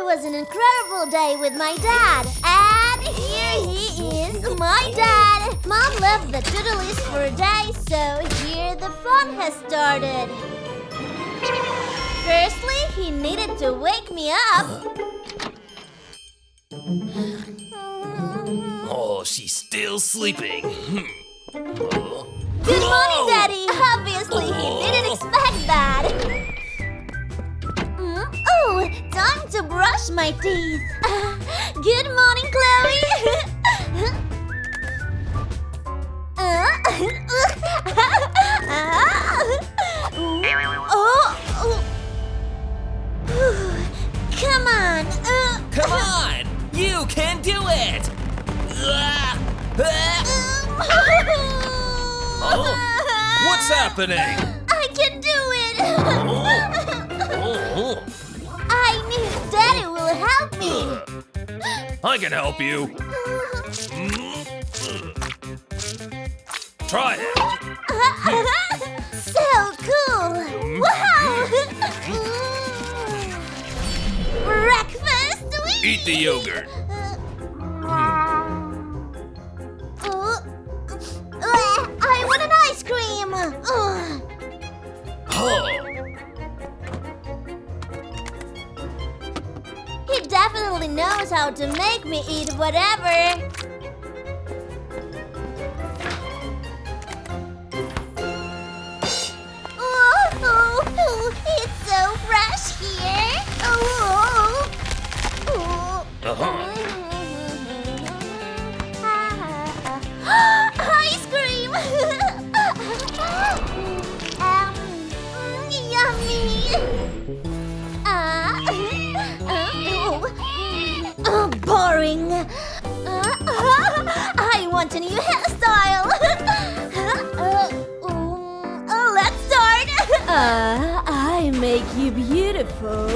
was an incredible day with my dad. And here he is, my dad. Mom left the to-do list for a day, so here the fun has started. Firstly, he needed to wake me up. Oh, she's still sleeping. Good morning, Daddy. Obviously, he didn't expect that. Oh, time to brush my teeth. Good morning, Chloe. Come on. Come on! You can do it! Oh, what's happening? I can do it. I knew Daddy will help me. I can help you. Try it. So cool. Wow. Breakfast. Eat the yogurt. I want an ice cream. Oh. He definitely knows how to make me eat whatever. Oh, it's so fresh here. Ice cream. Yummy. Boring. I want a new hairstyle. Let's start. I make you beautiful.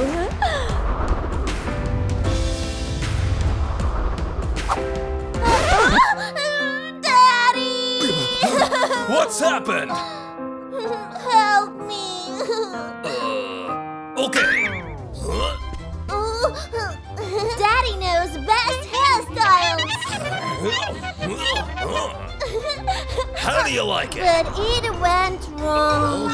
Daddy! What's happened? Help me. Okay. Daddy knows best hairstyles. How do you like it? But it went wrong.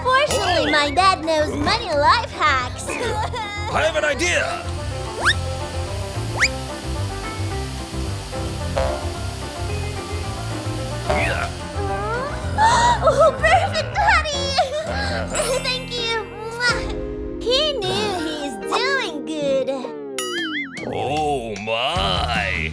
Fortunately, my dad knows many life hacks. I have an idea. Yeah. Oh, perfect, Daddy! Thank you. He knew he's doing good. Oh my.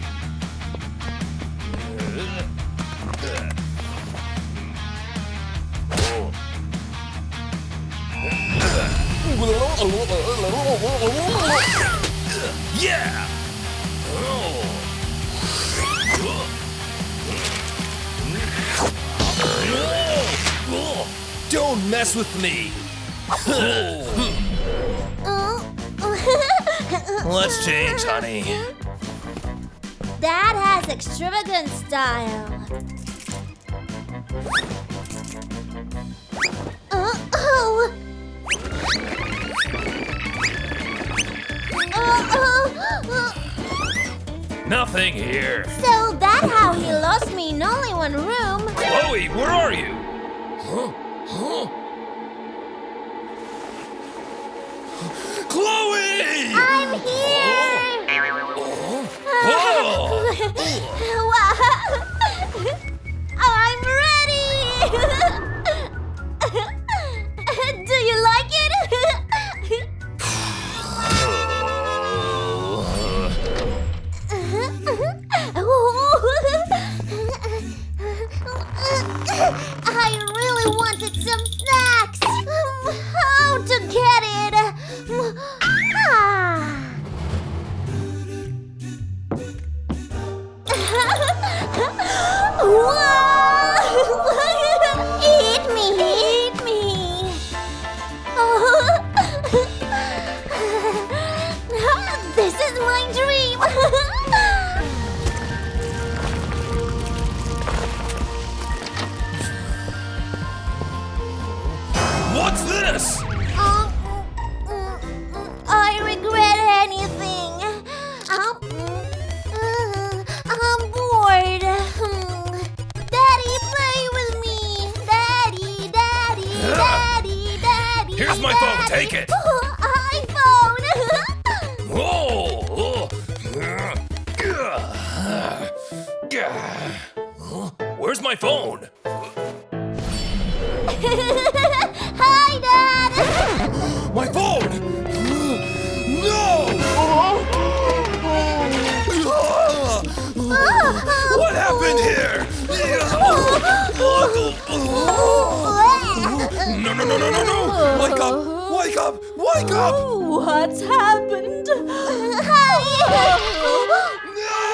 Yeah. Don't mess with me. Let's change, honey. Dad has extravagant style. Nothing here. So that's how he lost me in only one room. Chloe, where are you? Chloe! I'm here! I'm ready! Do you like it? I really wanted some snacks. How to get it? my phone. Daddy. Take it. iPhone. Oh. Where's my phone? Hi, Dad. My phone! No! What happened here? No, no, no, no, no, no! Wake up! Wake up! Wake up! What's happened?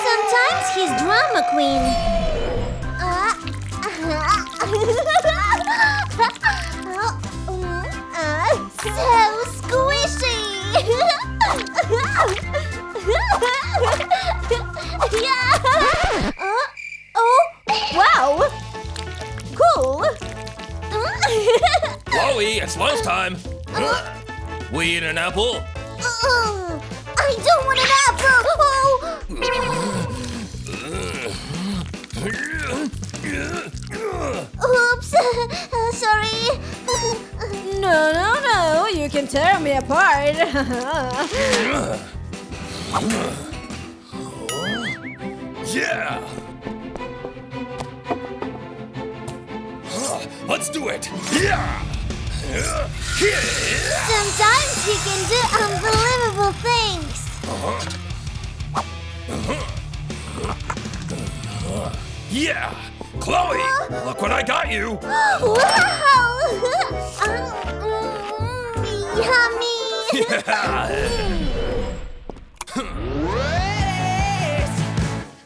Sometimes he's drama queen. So squishy. Oh, wow! Cool! Chloe, it's lunchtime. We eat an apple? I don't want an apple. Oops. Sorry. No, you can tear me apart. Yeah! Let's do it! Yeah! Sometimes he can do unbelievable things. Yeah! Chloe! Look what I got you! Wow! Yummy!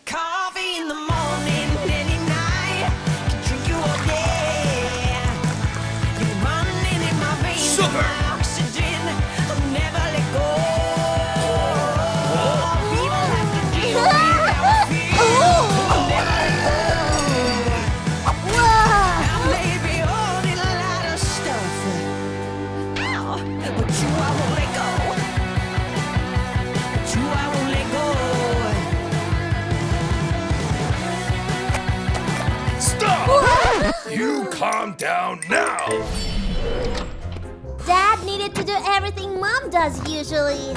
Coffee in the morning, any night. Can drink you all day. You're running in my veins. Sugar. My oxygen. I'll never let go. People have to deal with how I feel. I'll never let go. Whoa! I may be holding a lot of stuff. Ow, but you I won't let go. But you I won't let go. Stop! You calm down now! Dad needed to do everything Mom does usually.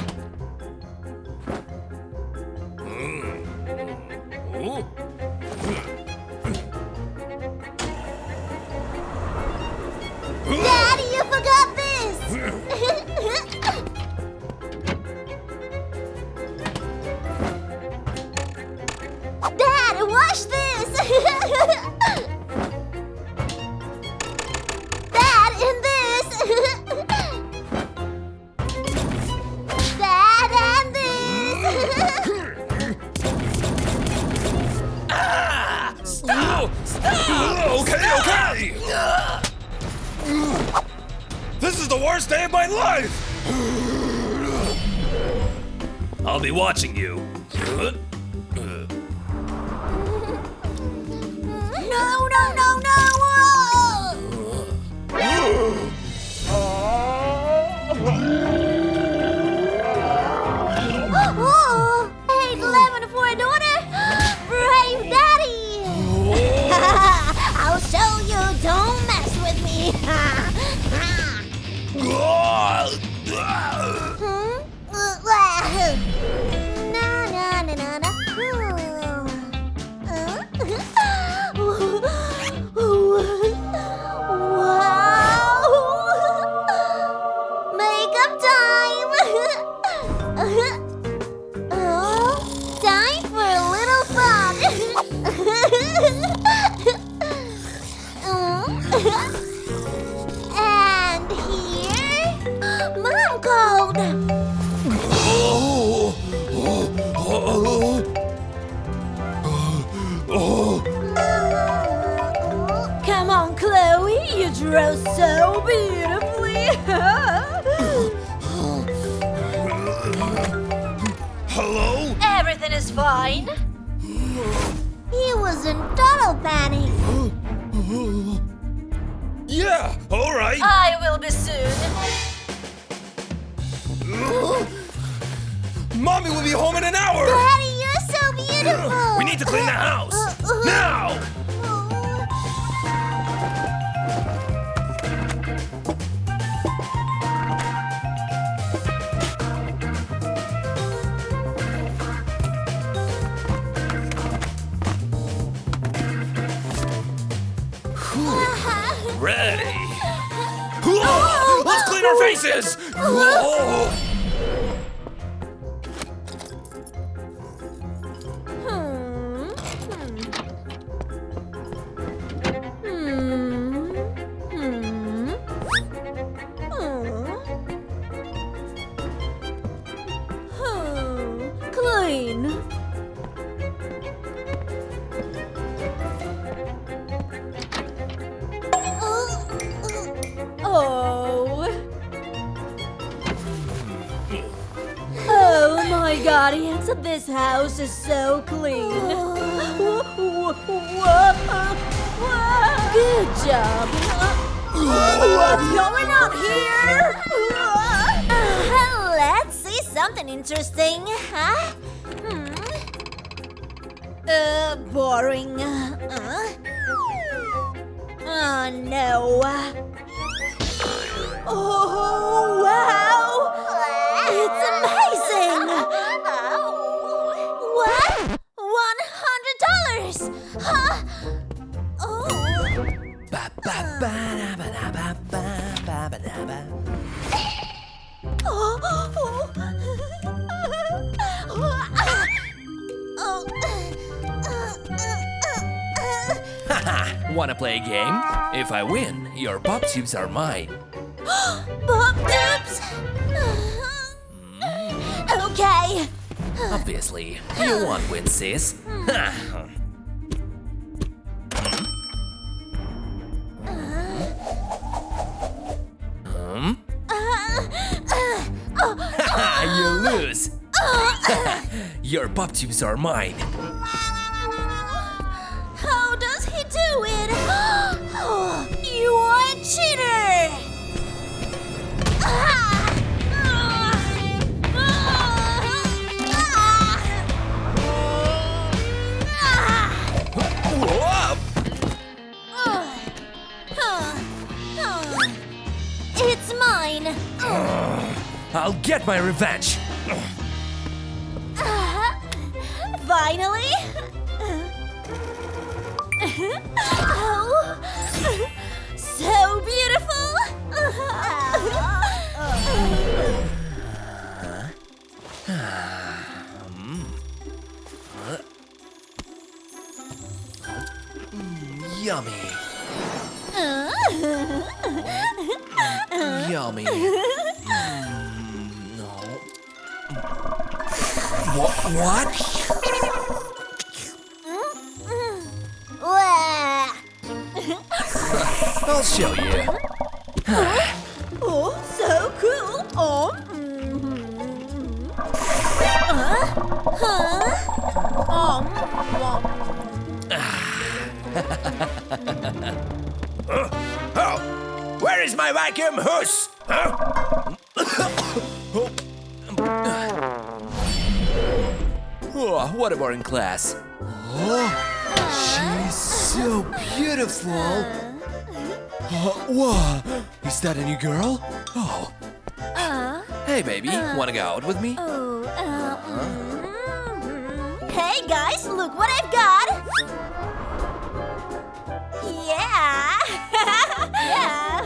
Daddy, you forgot this! Dad, wash this! Dad, and this! Dad, and this! Stop! Stop! Okay! This is the worst day of my life! I'll be watching you. No! Oh, 8-11 for a daughter! Brave Daddy! I'll show you, don't mess with me! Wow! Makeup time! Time for a little fun! And here, Mom called! Come on, Chloe, you dress so beautifully. Hello? Everything is fine. He was in total panic. Yeah, alright. I will be soon. Mommy will be home in an hour! Daddy, you're so beautiful! We need to clean the house! Now! faces! Oh. Clean. Oh. Oh my god, yes, this house is so clean. Good job. What's going on here? Let's see something interesting, huh? Boring. Oh no. Oh, wow! It's amazing! What? $100? Huh? Oh. Ba, ba, ba, da, ba, da, ba, ba, ba, ba, da, ba. Haha, wanna play a game? If I win, your pop tubes are mine. Bob Dubs! Okay. Obviously, you won't win, sis. You lose. Your pop tubes are mine. How does he do it? You are a cheater! Whoa! It's mine! I'll get my revenge. Finally! Oh, so beautiful! Yummy. Yummy. No. What? I'll show you. Oh, so cool. Oh. Oh, where is my vacuum hose? Huh? Oh, what a boring class. Oh, she's so beautiful. Whoa, is that a new girl? Oh. Hey, baby, wanna go out with me? Hey guys, look what I've got! Yeah! Yeah!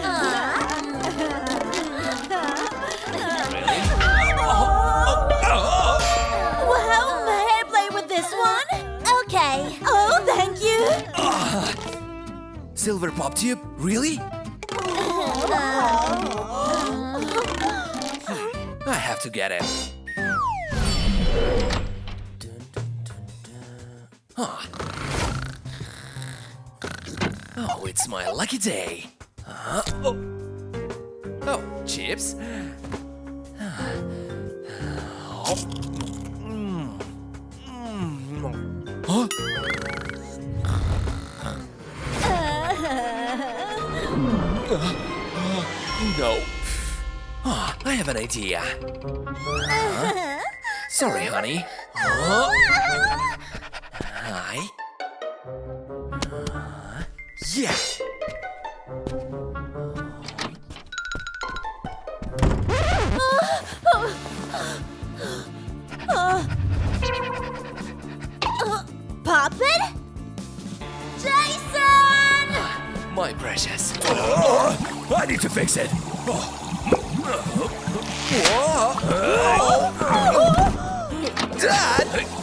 Wow, may I play with this one? Okay. Oh, thank you. Silver pop tube? Really? I have to get it. Huh. Oh, it's my lucky day. Oh. Oh, chips. Oh. Huh? No. Oh, I have an idea. Sorry, honey. Hi. Yeah. Pop it? Jason! My precious. Oh, I need to fix it. Oh. Dad!